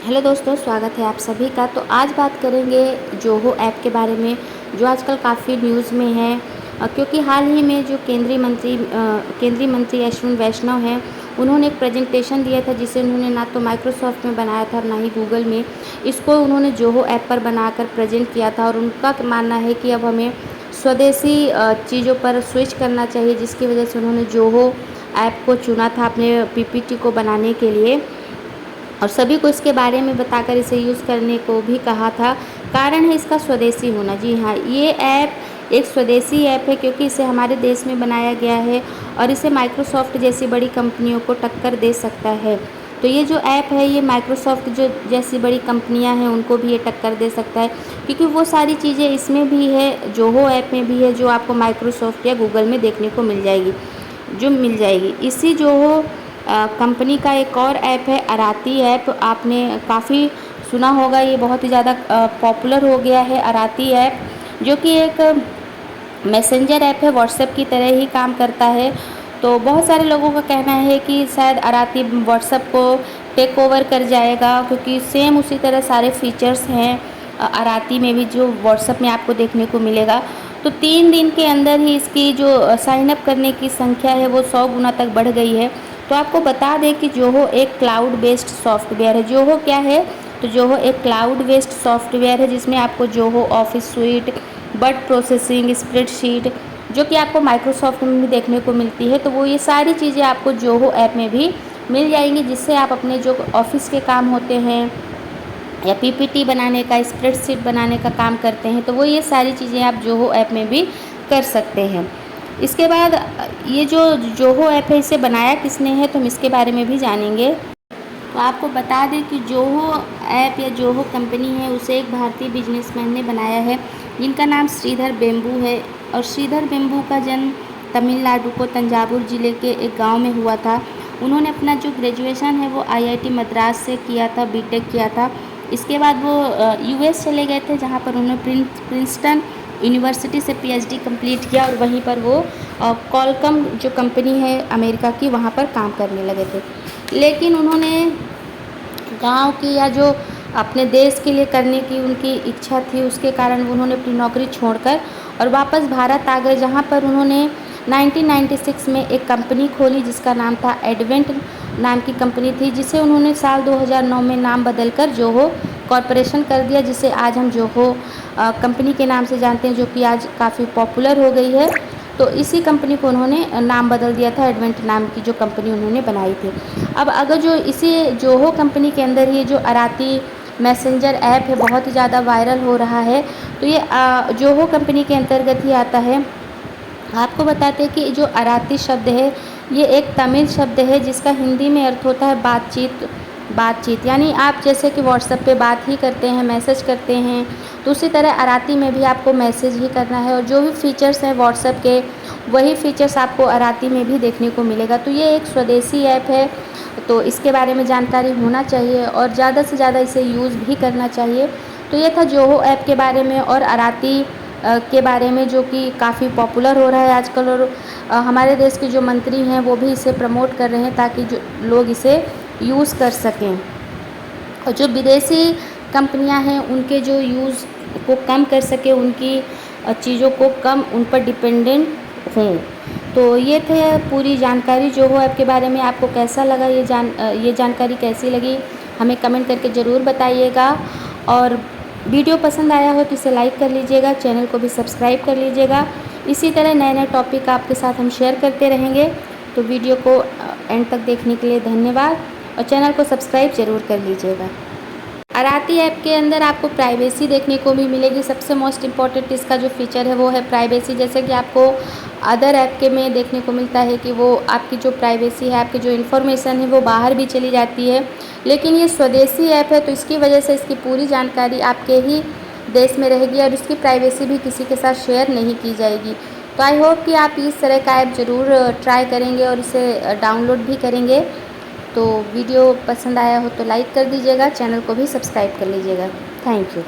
Hello दोस्तों, स्वागत है आप सभी का। तो आज बात करेंगे जोहो ऐप के बारे में, जो आजकल काफ़ी न्यूज़ में है। क्योंकि हाल ही में जो केंद्रीय मंत्री अश्विनी वैष्णव हैं, उन्होंने एक प्रेजेंटेशन दिया था जिसे उन्होंने ना तो माइक्रोसॉफ्ट में बनाया था और ना ही गूगल में। इसको उन्होंने जोहो ऐप पर बनाकर प्रेजेंट किया था और उनका मानना है कि अब हमें स्वदेशी चीज़ों पर स्विच करना चाहिए, जिसकी वजह से उन्होंने जोहो ऐप को चुना था अपने पीपीटी को बनाने के लिए और सभी को इसके बारे में बताकर इसे यूज़ करने को भी कहा था। कारण है इसका स्वदेशी होना। जी हाँ, ये ऐप एक स्वदेशी ऐप है क्योंकि इसे हमारे देश में बनाया गया है और इसे माइक्रोसॉफ्ट जैसी बड़ी कंपनियों को टक्कर दे सकता है। तो ये जो ऐप है, ये माइक्रोसॉफ्ट जो जैसी बड़ी कंपनियां हैं उनको भी ये टक्कर दे सकता है, क्योंकि वो सारी चीज़ें इसमें भी है, जोहो ऐप में भी है, जो आपको माइक्रोसॉफ्ट या गूगल में देखने को मिल जाएगी। इसी जोहो कंपनी का एक और ऐप है अराती ऐप। आपने काफ़ी सुना होगा, ये बहुत ही ज़्यादा पॉपुलर हो गया है अराती ऐप, जो कि एक मैसेंजर ऐप है, व्हाट्सएप की तरह ही काम करता है। तो बहुत सारे लोगों का कहना है कि शायद अराती व्हाट्सएप को टेक ओवर कर जाएगा, क्योंकि सेम उसी तरह सारे फीचर्स हैं अराती में भी जो व्हाट्सएप में आपको देखने को मिलेगा। तो 3 दिन के अंदर ही इसकी जो साइन अप करने की संख्या है वो 100 गुना तक बढ़ गई है। तो आपको बता दें कि जोहो एक क्लाउड बेस्ड सॉफ्टवेयर है। जोहो क्या है? तो जोहो एक क्लाउड बेस्ड सॉफ्टवेयर है जिसमें आपको Zoho office sweet, word processing, spreadsheet, जो कि आपको माइक्रोसॉफ्ट में भी देखने को मिलती है, तो वो ये सारी चीज़ें आपको जोहो ऐप में भी मिल जाएंगी, जिससे आप अपने जो ऑफिस के काम होते हैं या पीपीटी बनाने का, स्प्रेडशीट बनाने का काम करते हैं, तो वो ये सारी चीज़ें आप जोहो ऐप में भी कर सकते हैं। इसके बाद ये जो जोहो ऐप है, इसे बनाया किसने है, तो हम इसके बारे में भी जानेंगे। तो आपको बता दें कि जोहो ऐप या जोहो कंपनी है, उसे एक भारतीय बिजनेसमैन ने बनाया है जिनका नाम श्रीधर बेम्बू है। और श्रीधर बेम्बू का जन्म तमिलनाडु को तंजावुर ज़िले के एक गांव में हुआ था। उन्होंने अपना जो ग्रेजुएशन है वो आईआईटी मद्रास से किया था, बीटेक किया था। इसके बाद वो यूएस चले गए थे, जहाँ पर उन्होंने प्रिंसटन यूनिवर्सिटी से पीएचडी कंप्लीट किया और वहीं पर वो कॉलकम जो कंपनी है अमेरिका की, वहाँ पर काम करने लगे थे। लेकिन उन्होंने गांव की या जो अपने देश के लिए करने की उनकी इच्छा थी, उसके कारण उन्होंने अपनी नौकरी छोड़कर और वापस भारत आ गए, जहाँ पर उन्होंने 1996 में एक कंपनी खोली जिसका नाम था एडवेंट नाम की कंपनी थी, जिसे उन्होंने साल 2009 में नाम बदलकर जोहो कॉरपोरेशन कर दिया, जिसे आज हम जोहो कंपनी के नाम से जानते हैं, जो कि आज काफ़ी पॉपुलर हो गई है। तो इसी कंपनी को उन्होंने नाम बदल दिया था, एडवेंट नाम की जो कंपनी उन्होंने बनाई थी। अब अगर जो इसी जोहो कंपनी के अंदर ये जो अराती मैसेंजर ऐप है बहुत ही ज़्यादा वायरल हो रहा है, तो ये जोहो कंपनी के अंतर्गत ही आता है। आपको बताते हैं कि जो अराती शब्द है, ये एक तमिल शब्द है जिसका हिंदी में अर्थ होता है बातचीत। यानी आप जैसे कि व्हाट्सएप पे बात ही करते हैं, मैसेज करते हैं, तो उसी तरह अराती में भी आपको मैसेज ही करना है और जो भी फीचर्स हैं व्हाट्सएप के, वही फीचर्स आपको अराती में भी देखने को मिलेगा। तो ये एक स्वदेशी ऐप है, तो इसके बारे में जानकारी होना चाहिए और ज़्यादा से ज़्यादा इसे यूज़ भी करना चाहिए। तो ये था जोहो ऐप के बारे में और अराती के बारे में, जो कि काफ़ी पॉपुलर हो रहा है आजकल। और हमारे देश के जो मंत्री हैं वो भी इसे प्रमोट कर रहे हैं ताकि जो लोग इसे यूज़ कर सकें और जो विदेशी कंपनियां हैं उनके जो यूज़ को कम कर सके, उनकी चीज़ों को कम उन पर डिपेंडेंट हों। तो ये थे पूरी जानकारी जोहो ऐप के बारे में। आपको कैसा लगा ये जानकारी कैसी लगी, हमें कमेंट करके ज़रूर बताइएगा। और वीडियो पसंद आया हो तो इसे लाइक कर लीजिएगा, चैनल को भी सब्सक्राइब कर लीजिएगा। इसी तरह नए नए टॉपिक आपके साथ हम शेयर करते रहेंगे। तो वीडियो को एंड तक देखने के लिए धन्यवाद और चैनल को सब्सक्राइब ज़रूर कर लीजिएगा। अराती ऐप के अंदर आपको प्राइवेसी देखने को भी मिलेगी। सबसे मोस्ट इम्पॉर्टेंट इसका जो फीचर है वो है प्राइवेसी। जैसे कि आपको अदर ऐप के में देखने को मिलता है कि वो आपकी जो प्राइवेसी है, आपकी जो इन्फॉर्मेशन है वो बाहर भी चली जाती है, लेकिन ये स्वदेशी ऐप है तो इसकी वजह से इसकी पूरी जानकारी आपके ही देश में रहेगी और इसकी प्राइवेसी भी किसी के साथ शेयर नहीं की जाएगी। तो आई होप कि आप इस तरह का ऐप ज़रूर ट्राई करेंगे और इसे डाउनलोड भी करेंगे। तो वीडियो पसंद आया हो तो लाइक कर दीजिएगा, चैनल को भी सब्सक्राइब कर लीजिएगा। Thank you.